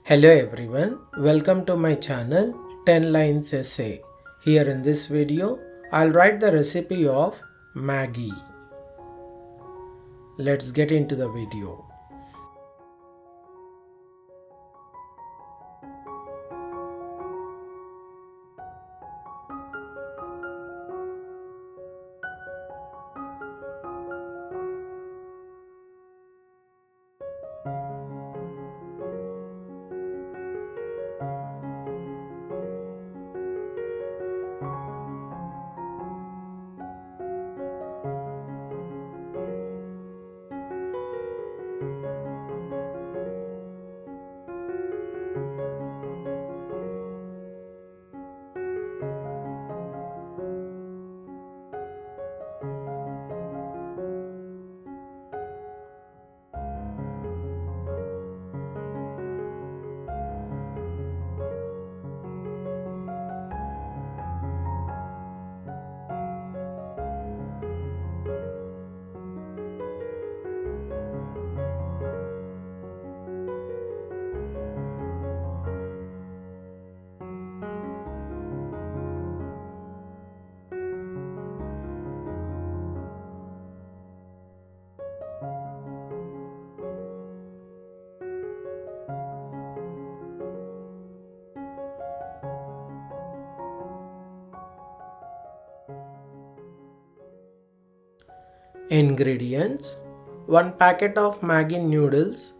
Hello everyone, welcome to my channel 10 Lines Essay. Here in this video, I'll write the recipe of Maggi. Let's get into the video. Ingredients: 1 packet of Maggi noodles,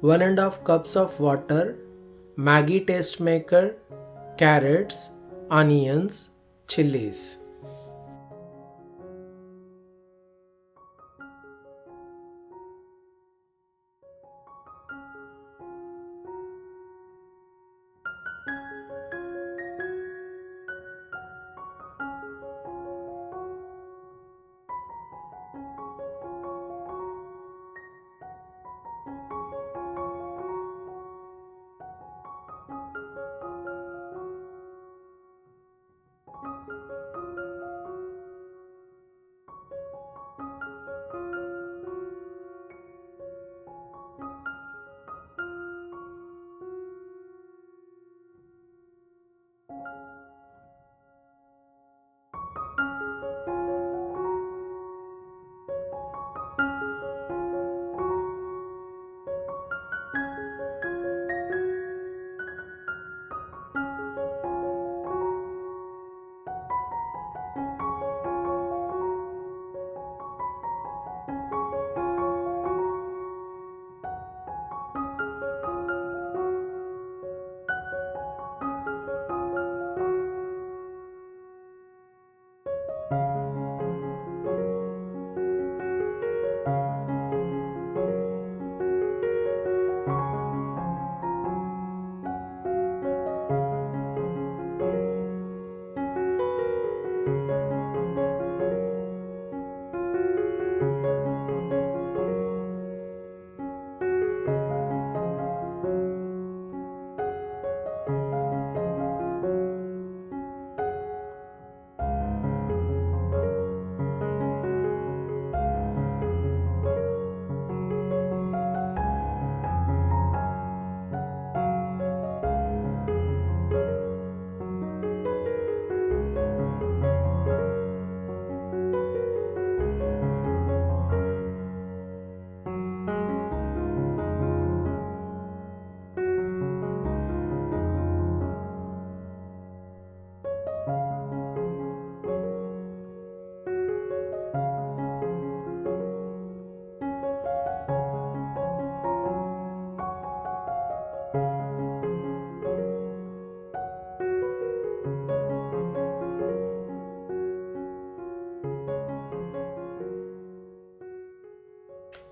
1½ cups of water, Maggi taste maker, carrots, onions, chilies.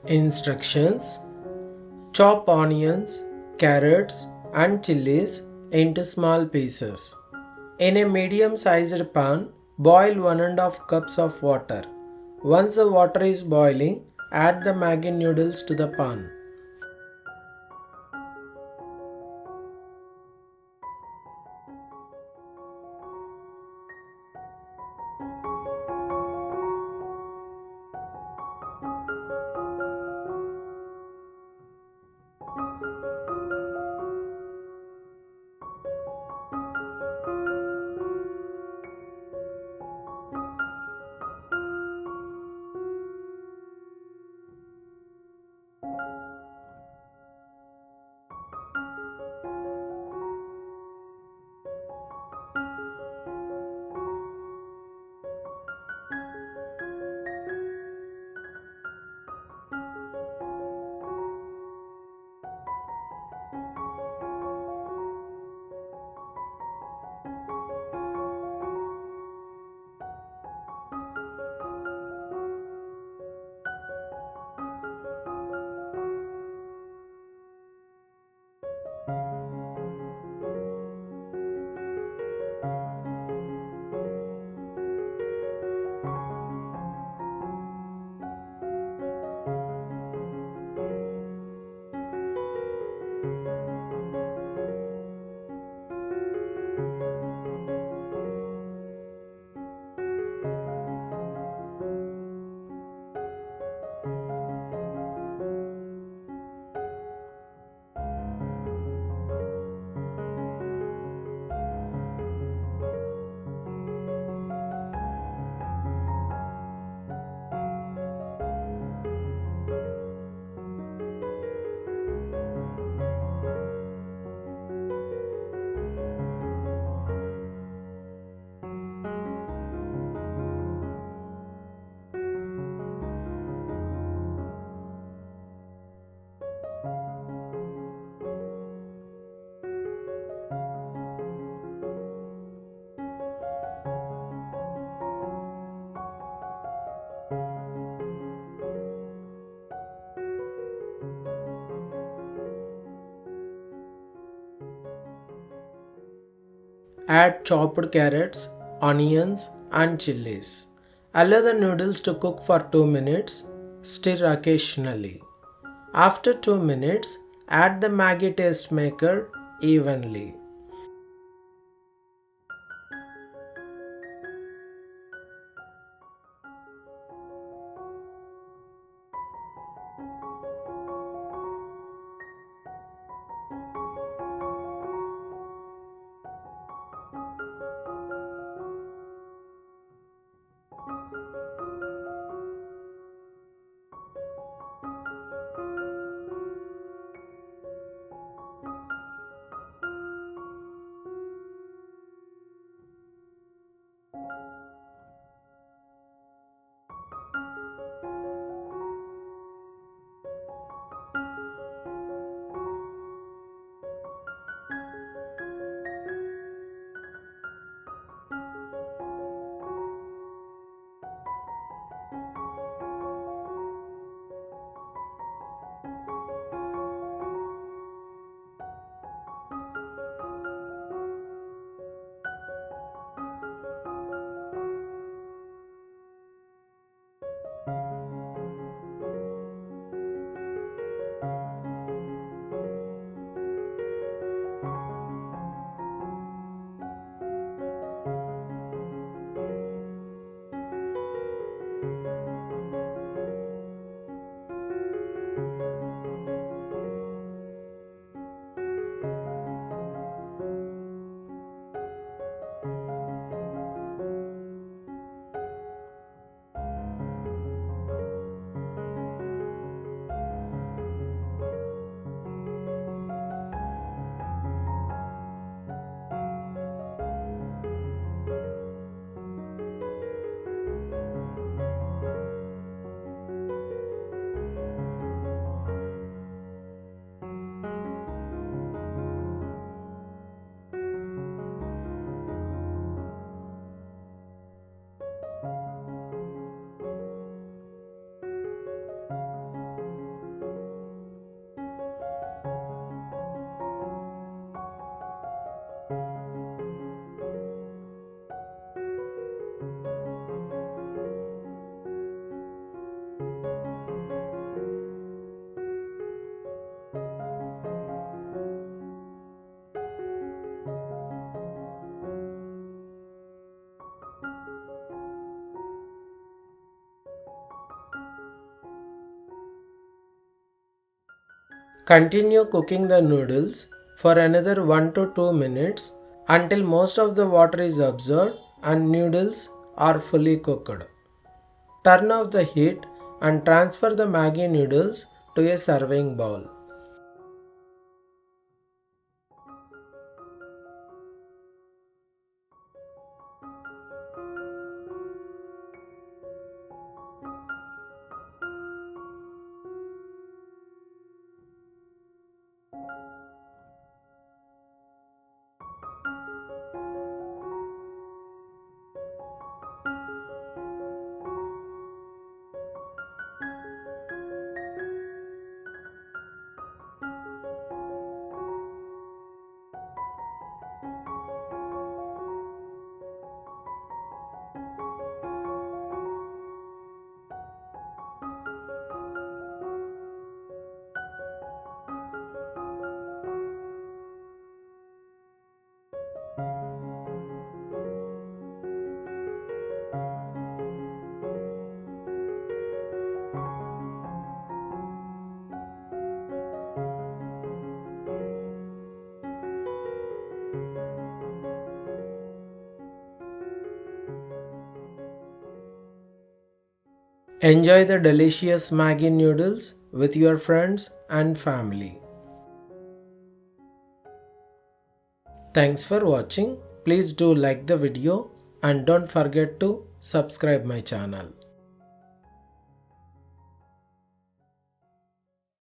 Instructions: chop onions, carrots and chilies into small pieces. In a medium-sized pan, boil 1½ cups of water. Once the water is boiling, add the Maggi noodles to the pan. Add chopped carrots, onions, and chilies. Allow the noodles to cook for 2 minutes. Stir occasionally. After 2 minutes, add the Maggi taste maker evenly. Continue cooking the noodles for another 1 to 2 minutes until most of the water is absorbed and noodles are fully cooked. Turn off the heat and transfer the Maggi noodles to a serving bowl. Enjoy the delicious Maggi noodles with your friends and family. Thanks for watching. Please do like the video and don't forget to subscribe my channel.